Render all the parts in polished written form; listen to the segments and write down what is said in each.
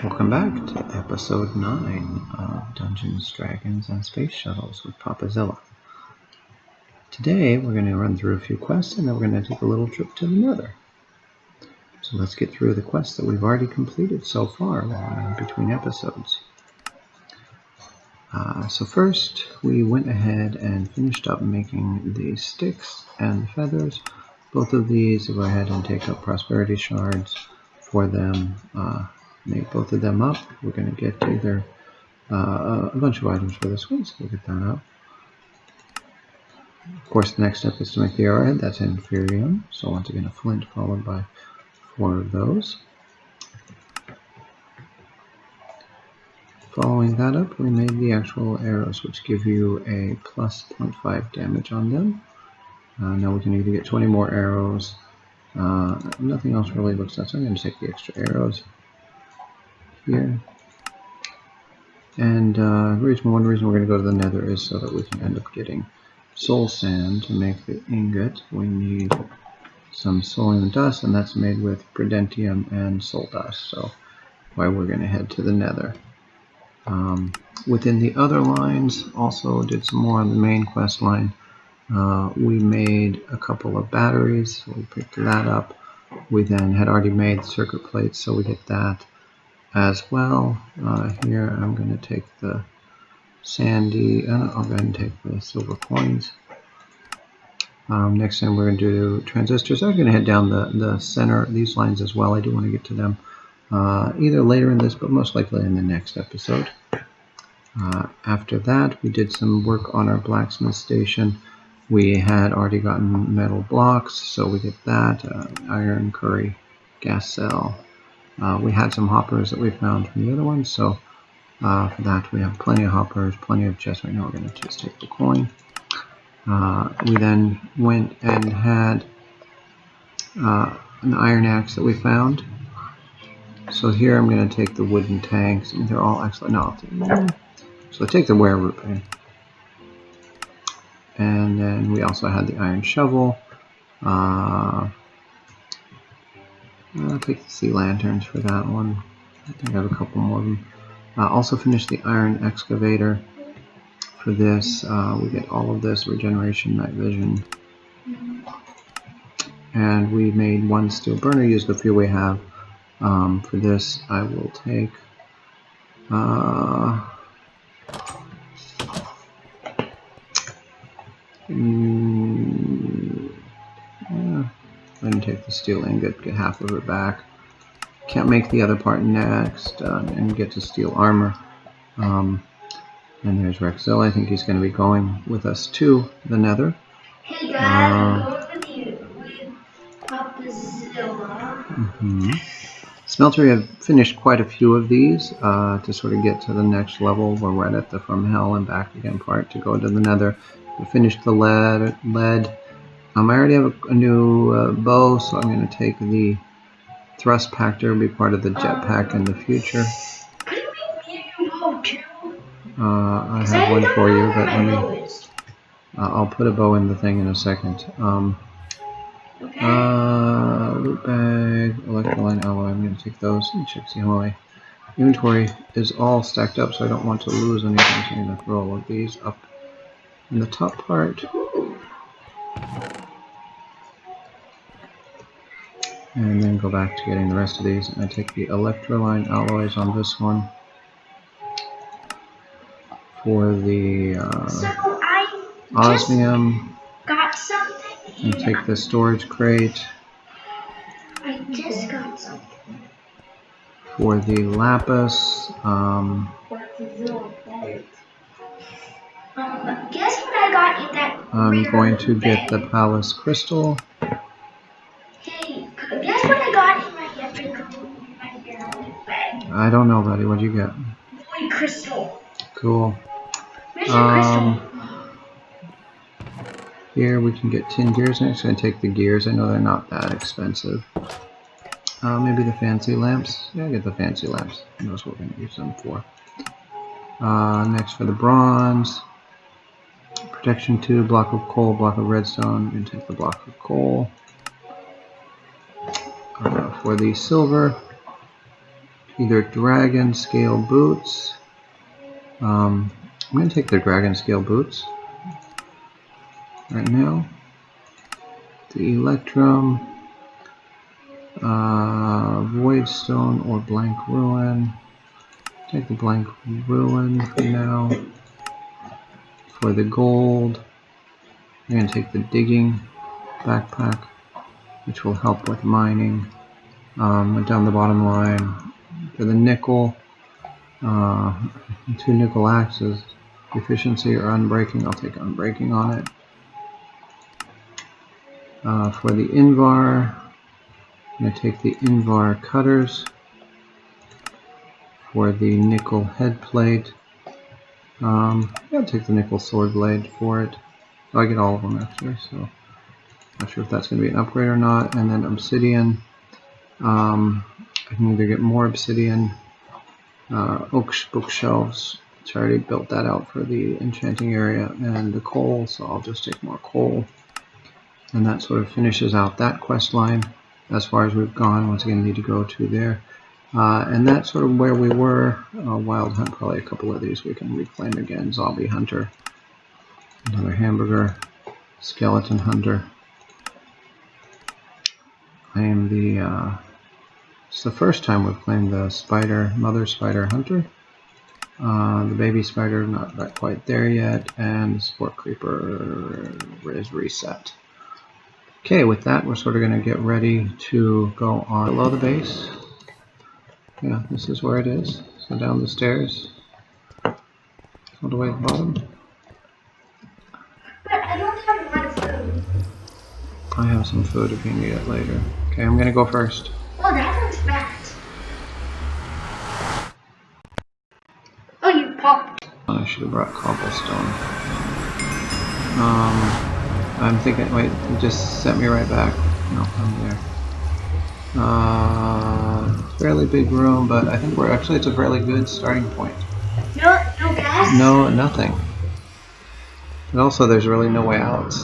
Welcome back to episode 9 of Dungeons, Dragons, and Space Shuttles with PapaZilla. Today we're going to run through a few quests and then we're going to take a little trip to the Nether. So let's get through the quests that we've already completed so far between episodes. So first we went ahead and finished up making the sticks and the feathers. Both of these, go ahead and take up prosperity shards for them. Make both of them up. We're going to get either a bunch of items for this one, so we'll get that up. Of course, the next step is to make the arrowhead. That's inferium. So once again, a flint followed by 4 of those. Following that up, we made the actual arrows, which give you a plus 0.5 damage on them. Now we can either get 20 more arrows. Nothing else really looks like, so I'm going to take the extra arrows here. And one reason we're going to go to the Nether is so that we can end up getting soul sand to make the ingot. We need some soulium dust, and that's made with prudentium and soul dust, so why we're going to head to the Nether. Within the other lines, also did some more on the main quest line. We made a couple of batteries, so we picked that up. We then had already made circuit plates, so we get that as well. Here I'm going to take the sandy, I'll go ahead and take the silver coins. Next thing we're going to do transistors. I'm going to head down the center, these lines as well. I do want to get to them either later in this, but most likely in the next episode. After that, we did some work on our blacksmith station. We had already gotten metal blocks, so we get that, iron curry, gas cell. We had some hoppers that we found from the other one, so for that we have plenty of hoppers, plenty of chests. Right now we're going to just take the coin. We then went and had an iron axe that we found. So here I'm going to take the wooden tanks. I mean, they're all excellent. No, so I take the wereroot in. And then we also had the iron shovel. I'll take the sea lanterns for that one. I think I have a couple more of them. Also finished the iron excavator. For this, we get all of this, regeneration, night vision. And we made one steel burner, used the fuel we have. For this, I will take I can take the steel ingot, get half of it back. Can't make the other part next, and get to steel armor. And there's Rexzilla. I think he's going to be going with us to the Nether. Hey guys, I'm going with you with PapaZilla. Smeltery, have finished quite a few of these to sort of get to the next level where we're at the From Hell and Back Again part to go to the Nether. We finished the lead. I already have a new bow, so I'm going to take the thrust pactor, be part of the jetpack in the future. Could we get you bow too? I have one for you, but let me. I'll put a bow in the thing in a second. Okay. Loot bag, electrolyte alloy. I'm going to take those and check see how my inventory is all stacked up, so I don't want to lose anything. So I'm going to throw all of these up in the top part. And then go back to getting the rest of these. And I take the electrolyte alloys on this one for the osmium. Got something. And take the storage crate. I just got something. For the lapis. Guess what I got in that? I'm going to get the palace crystal. Hey, guess what I got in my bag? I don't know, buddy. What'd you get? Void crystal. Cool. Crystal. Here we can get tin gears next. I'm going to take the gears. I know they're not that expensive. Maybe the fancy lamps. Yeah, get the fancy lamps. That's what we're going to use them for. Next for the bronze. Protection 2, block of coal, block of redstone. I'm going to take the block of coal. For the silver, either dragon scale boots. I'm going to take the dragon scale boots right now. The electrum, void stone or blank ruin. Take the blank ruin for now. For the gold, I'm going to take the digging backpack, which will help with mining. Went down the bottom line. For the nickel, 2 nickel axes, efficiency or unbreaking, I'll take unbreaking on it. For the invar, I'm going to take the invar cutters. For the nickel head plate, I'll take the nickel sword blade for it. I get all of them actually, so not sure if that's going to be an upgrade or not. And then obsidian, I can either get more obsidian, oak bookshelves, which I already built that out for the enchanting area, and the coal, so I'll just take more coal. And that sort of finishes out that quest line as far as we've gone. Once again, need to go to there. And that's sort of where we were. Wild Hunt, probably a couple of these we can reclaim again. Zombie Hunter, another hamburger, Skeleton Hunter. Claim the, it's the first time we've claimed the spider, Mother Spider Hunter. The baby spider, not quite there yet, and the sport creeper is reset. Okay, with that, we're sort of going to get ready to go on below the base. Yeah, this is where it is. So down the stairs, all the way at the bottom. But I don't have a lot of food. I have some food if you need it later. Okay, I'm going to go first. Oh, that looks bad. Oh, you popped. I should have brought cobblestone. I'm thinking, wait, it just sent me right back. No, I'm there. Fairly big room, but I think it's a fairly good starting point. No gas? No, nothing. And also, there's really no way out.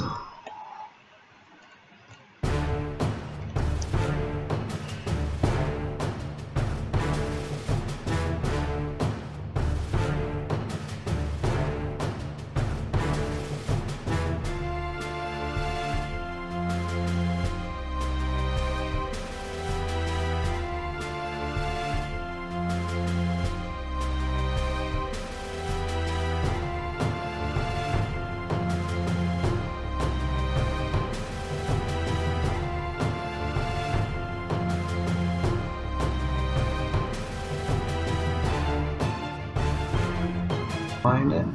Find it.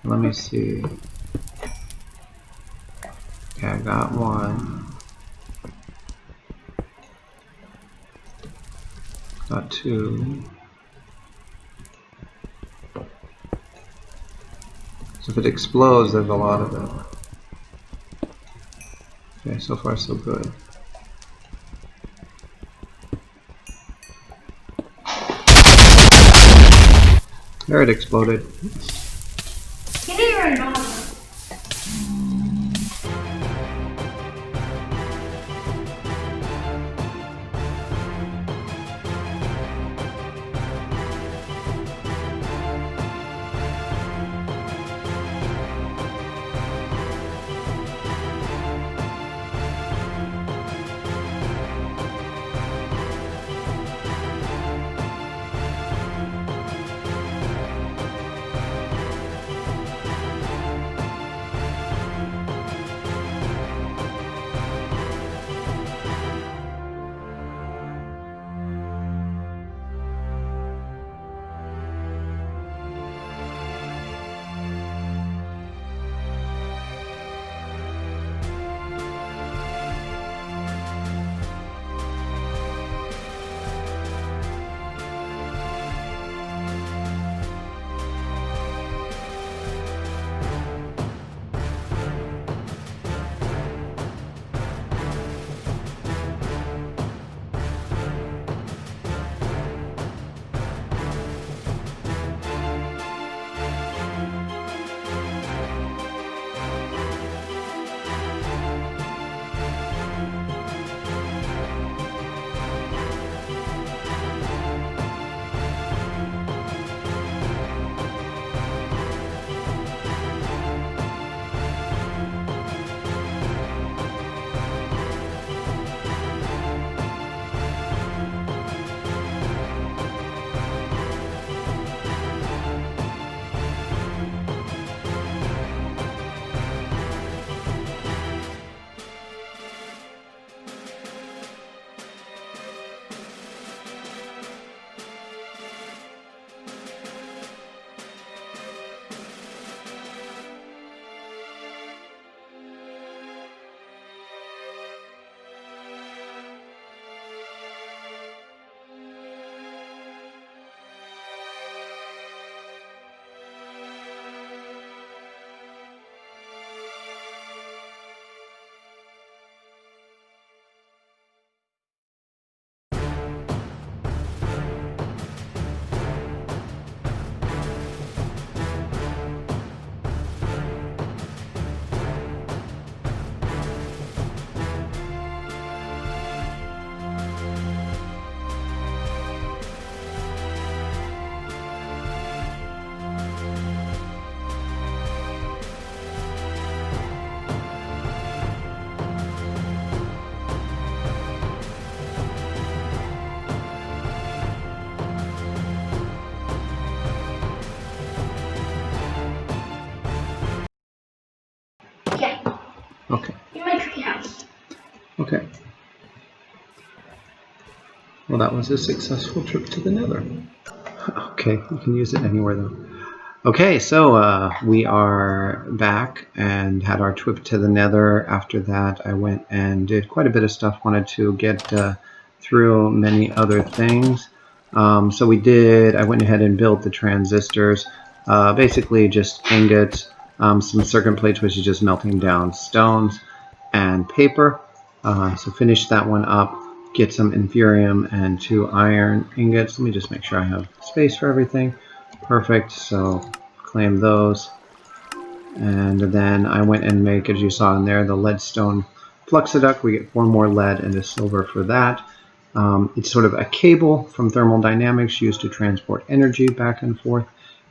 Let me see. Okay, I got one. Got 2. So if it explodes, there's a lot of it. Okay, so far so good. There, it exploded. You didn't even know. Okay. In my treehouse. Okay. Well, that was a successful trip to the Nether. Okay, you can use it anywhere though. Okay, so we are back and had our trip to the Nether. After that, I went and did quite a bit of stuff. Wanted to get through many other things. So I went ahead and built the transistors. Basically just ingots, some circuit plates, which is just melting down stones, and paper. So finish that one up. Get some inferium and 2 iron ingots. Let me just make sure I have space for everything. Perfect, so claim those. And then I went and make, as you saw in there, the leadstone fluxiduct. We get 4 more lead and a silver for that. It's sort of a cable from thermodynamics used to transport energy back and forth.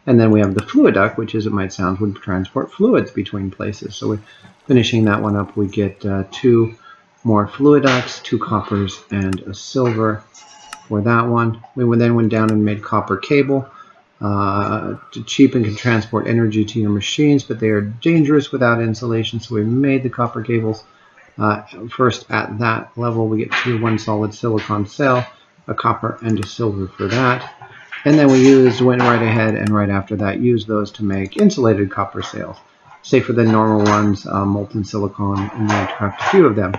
And then we have the fluiduct, which, as it might sound, would transport fluids between places. So we're finishing that one up. We get 2 more fluiducts, 2 coppers, and a silver for that one. We then went down and made copper cable. Cheap and can transport energy to your machines, but they are dangerous without insulation, so we made the copper cables. First at that level we get 1 solid silicon cell, a copper and a silver for that. And then went right ahead and right after that used those to make insulated copper sails. Safer than normal ones, molten silicon, and we had to craft a few of them.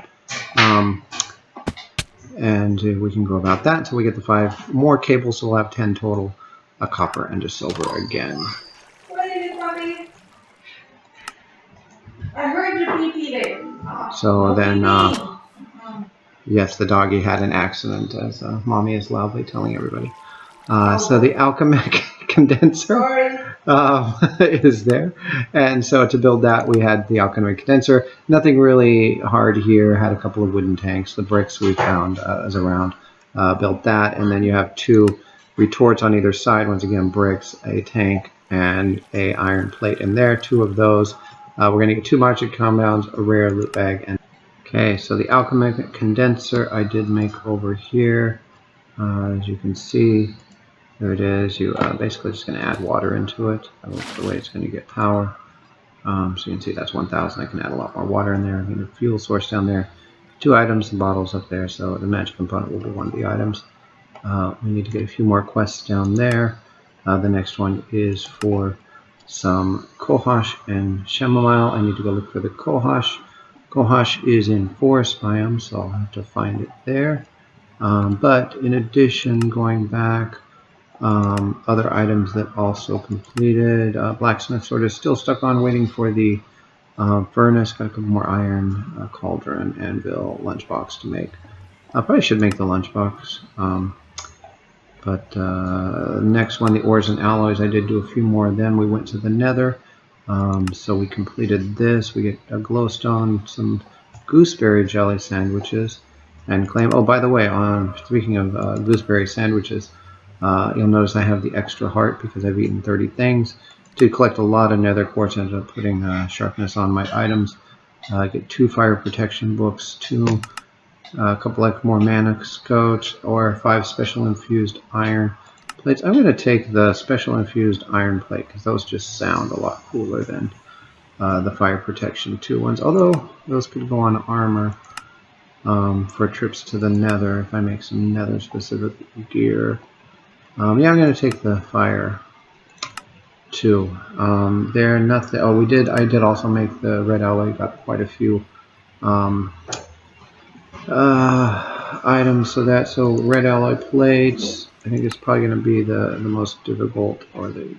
And we can go about that until we get the 5 more cables, so we'll have 10 total, a copper and a silver again. What is it, Bobby? I heard you pee-pee there. So then, yes, the doggy had an accident, as Mommy is loudly telling everybody. So the alchemic condenser is there. And so to build that, we had the alchemic condenser. Nothing really hard here. Had a couple of wooden tanks. The bricks we found as around. Built that. And then you have 2 retorts on either side. Once again, bricks, a tank, and a iron plate in there. 2 of those. We're going to get 2 magic compounds, a rare loot bag, and okay, so the alchemic condenser I did make over here. As you can see, there it is. You basically just going to add water into it. That's the way it's going to get power. So you can see that's 1,000. I can add a lot more water in there. A fuel source down there. 2 items and bottles up there. So the magic component will be one of the items. We need to get a few more quests down there. The next one is for some cohosh and chamomile. I need to go look for the cohosh. Cohosh is in forest biome, so I'll have to find it there. But in addition, going back, other items that also completed. Blacksmith sword is still stuck on waiting for the furnace. Got a couple more iron, cauldron, anvil, lunchbox to make. I probably should make the lunchbox. But next one, the ores and alloys, I did do a few more. Then we went to the Nether. So we completed this. We get a glowstone, some gooseberry jelly sandwiches, and claim. Oh, by the way, speaking of gooseberry sandwiches, you'll notice I have the extra heart because I've eaten 30 things. To collect a lot of nether quartz, I ended up putting sharpness on my items. I get 2 fire protection books, a couple like more mana scouts, or 5 special infused iron plates. I'm going to take the special infused iron plate because those just sound a lot cooler than the fire protection 2 ones. Although those could go on armor for trips to the Nether if I make some Nether specific gear. Yeah, I'm going to take the fire 2. There nothing. Oh, I did also make the red alloy. Got quite a few items. So red alloy plates. I think it's probably going to be the most difficult, or the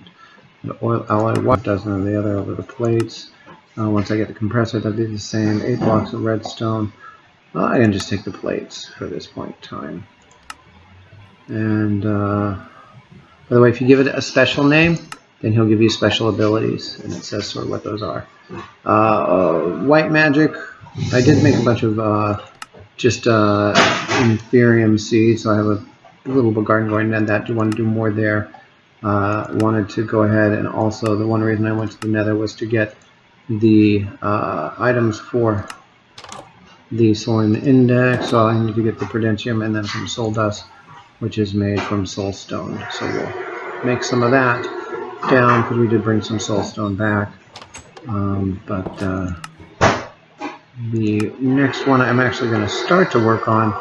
oil alloy. 1 dozen of the other over the plates. Once I get the compressor, that'll be the same. 8 blocks of redstone. I can just take the plates for this point in time. And by the way, if you give it a special name, then he'll give you special abilities, and it says sort of what those are. White magic. I did make a bunch of just inferium seeds, so I have a little bit garden going on that. Do want to do more there. Wanted to go ahead, and also the one reason I went to the Nether was to get the items for the soul index. So I need to get the prudentium and then some soul dust, which is made from soul stone. So we'll make some of that down because we did bring some soul stone back. But The next one I'm actually going to start to work on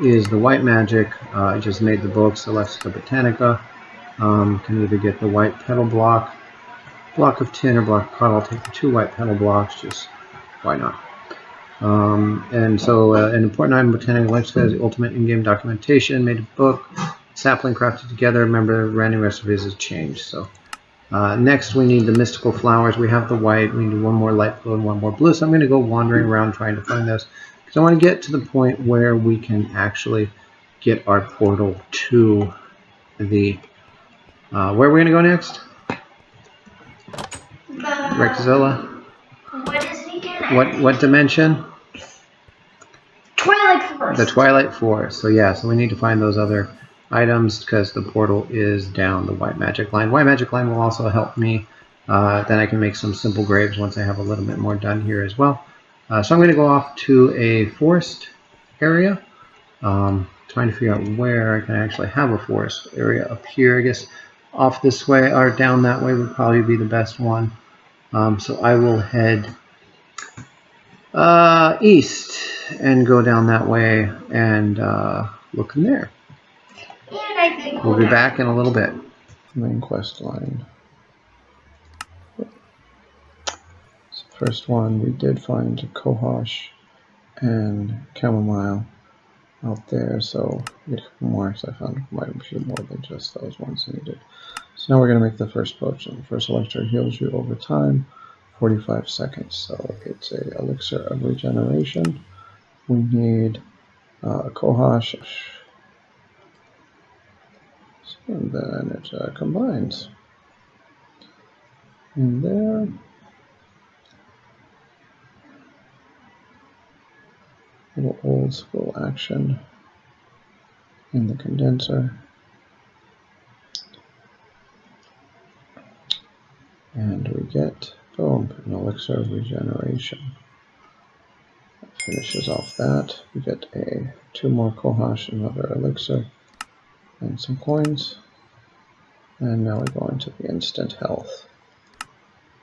is the white magic. I just made the books, the Lexica Botanica. Can either get the white petal block of tin or block of cotton. I'll take the 2 white petal blocks, just why not? And so an important item in Botanica Lexica is the ultimate in-game documentation. Made a book, sapling crafted together. Remember, random recipes has changed. So next we need the mystical flowers. We have the white. We need 1 more light blue and 1 more blue. So I'm going to go wandering around trying to find those because I want to get to the point where we can actually get our portal to the where are we going to go next? PapaZilla. What is it again? What dimension? Twilight Forest. The Twilight Forest. So yeah, so we need to find those other items because the portal is down the white magic line. White magic line will also help me. Then I can make some simple graves once I have a little bit more done here as well. So I'm going to go off to a forest area. Trying to figure out where I can actually have a forest area up here. I guess off this way or down that way would probably be the best one. So I will head east and go down that way and look in there. And I think We'll be back in a little bit. Main quest line. So first one, we did find Kohosh and Chamomile out there, so we get a couple more because I found quite a few more than just those ones needed. So now we're going to make the first potion. The first elixir heals you over time, 45 seconds. So it's a elixir of regeneration. We need Kohosh, and then it combines. In there. Little old school action in the condenser. And we get, boom, an elixir of regeneration. That finishes off that. We get 2 more Kohosh, another elixir, and some coins. And now we go into the instant health.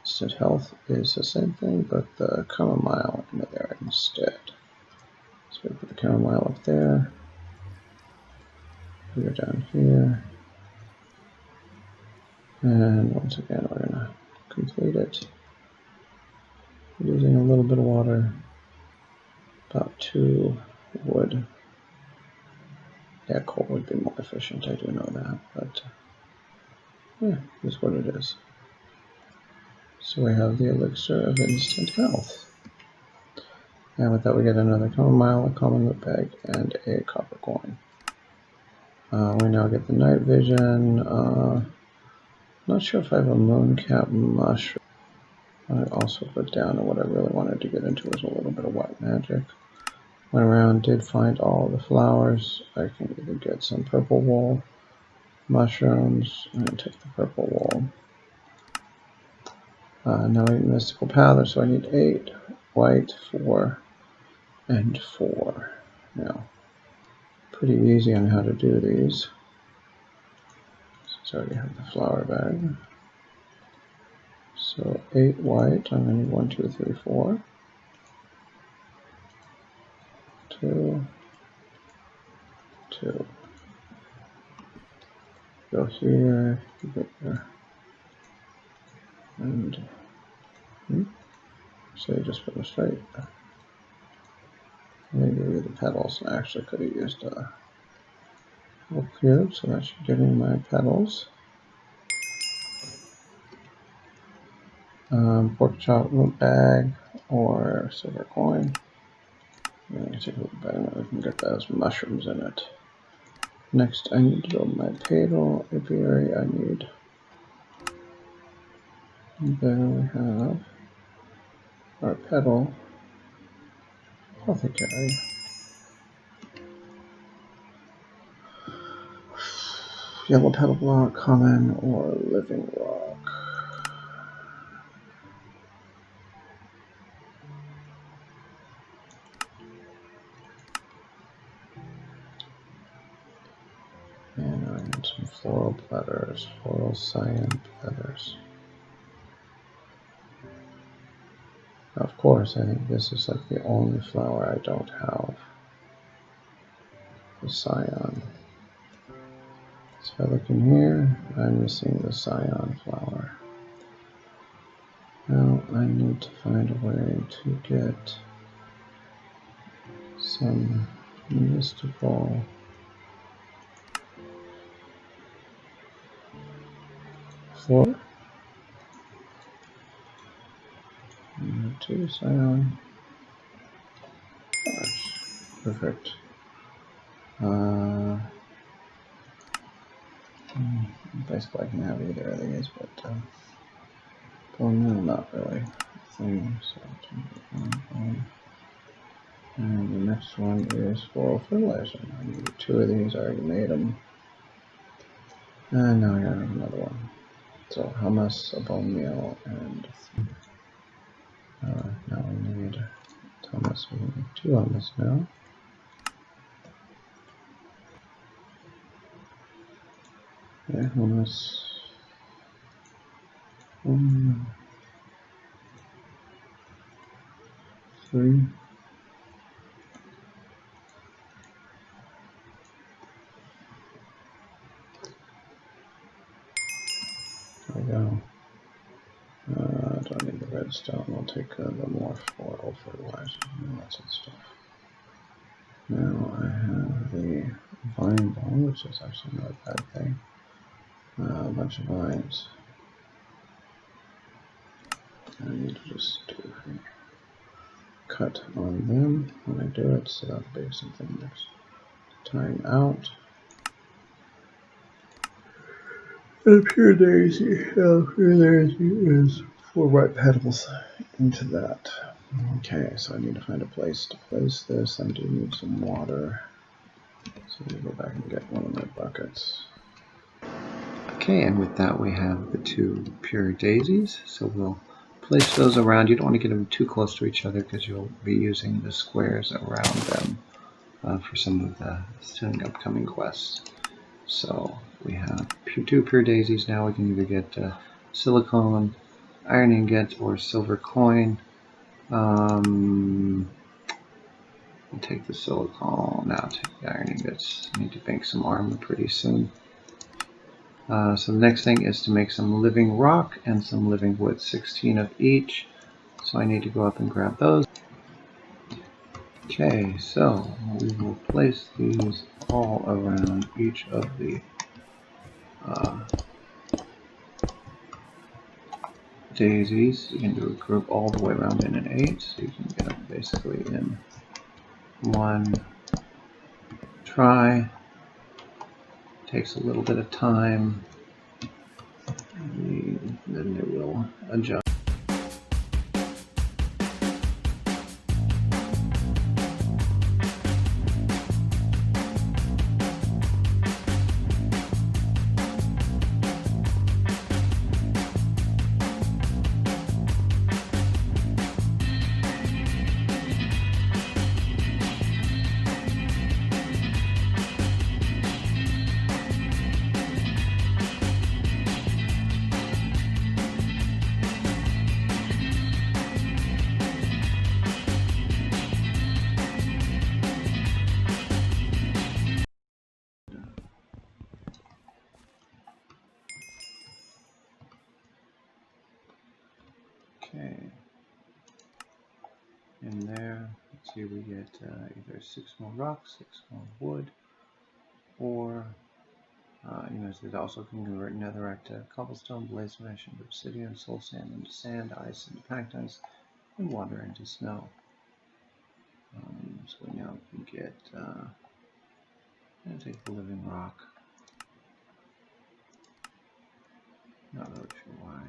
Instant health is the same thing, but the chamomile in there instead. So we put the chamomile up there. We go down here. And once again, we're going to complete it using a little bit of water, about 2 wood. Yeah, coal would be more efficient, I do know that, but yeah, that's what it is. So we have the elixir of instant health. And with that we get another chamomile, a common loot bag, and a copper coin. We now get the night vision. Not sure if I have a mooncap mushroom. I also put down, and what I really wanted to get into was a little bit of white magic. Went around, did find all the flowers. I can even get some purple wool, mushrooms, and take the purple wool. Now I need mystical powder, so I need 8 white, 4, and 4. Now, pretty easy on how to do these. Since I already have the flower bag. So 8 white, I'm going to need 1, 2, 3, 4. 2, 2. Go here, you get your, and so you just put them straight. Maybe give you the petals. I actually could have used a little cube, so that should give me my petals. Pork chop loot bag or silver coin. I'm going to take a look bag and we can get those mushrooms in it. Next, I need to build my petal apiary. I need. There we have our petal apothecary. Yellow petal block, common, or living rock. And I need some floral platters, floral cyan platters. Of course, I think this is like the only flower I don't have. The cyan. So if I look in here, I'm missing the cyan flower. Now I need to find a way to get some mystical floor. Two cyan. Perfect. Basically I can have either of these, but well, no, not really. Thing, so and the next one is for fertilizer. I need two of these, I already made them. And now I got another one. So hummus, a bone meal, and now we need hummus. We need two hummus now. Yeah, hummus. 1, 3. There we go. Don't need the redstone. We'll take the more floral fertilizer and lots of stuff. Now I have the vine ball, which is actually not a bad thing. A bunch of vines. I need to just cut on them when I do it, so that'll be something next time out. And pure daisy is 4 white petals into that. Okay, so I need to find a place to place this. I do need some water. So I'm going to go back and get one of my buckets. Okay, and with that we have the 2 pure daisies. So we'll place those around. You don't want to get them too close to each other because you'll be using the squares around them for some of the soon upcoming quests. So we have 2 pure daisies now. We can either get silicone, iron ingot, or silver coin. We'll take the silicone now. Take the iron ingots. I need to make some armor pretty soon. So the next thing is to make some living rock and some living wood, 16 of each. So I need to go up and grab those. Okay, so we will place these all around each of the daisies. You can do a group all the way around in an 8, so you can get them basically in one try. Takes a little bit of time, and then it will adjust. Okay, in there, let's see, we get either 6 more rocks, 6 more wood, or you know, it also can convert netherrack to cobblestone, blaze mesh into obsidian, soul sand into sand, ice into packed ice, and water into snow. So we now can get, I'm going to take the living rock. Not really sure why.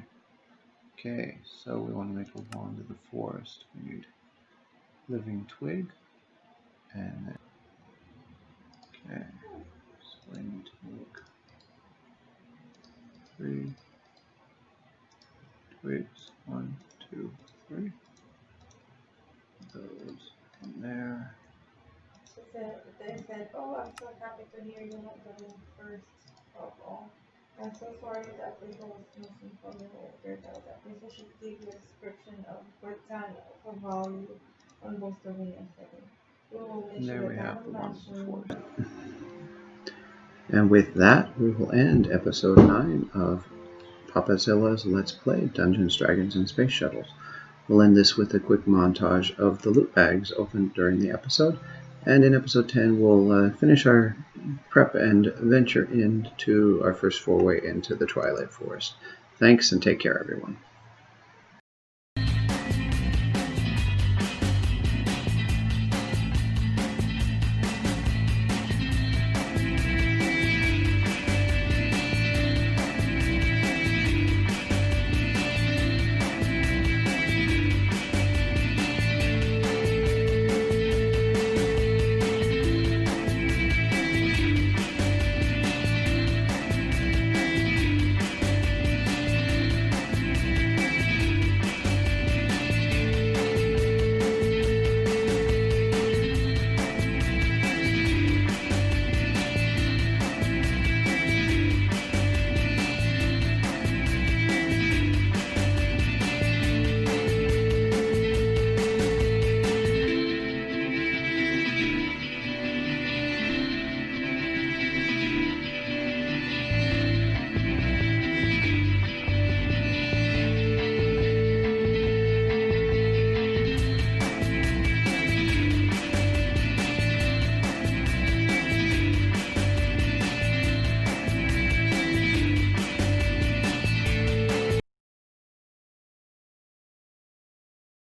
Okay, so we want to make a wand of the forest. We need living twig, and then, okay, so I need to make 3 twigs. 1, 2, 3. Those in there. They said, oh, I'm so happy to hear you want to go first of all. I'm so sorry that episode was missing from your order. That episode should give you a description of Britain for value on both domain and setting. We will make And there sure we that have the one before. mention. And with that, we will end episode 9 of PapaZilla's Let's Play Dungeons, Dragons, and Space Shuttles. We'll end this with a quick montage of the loot bags opened during the episode. And in episode 10, we'll finish our prep and venture into our first foray into the Twilight Forest. Thanks, and take care, everyone.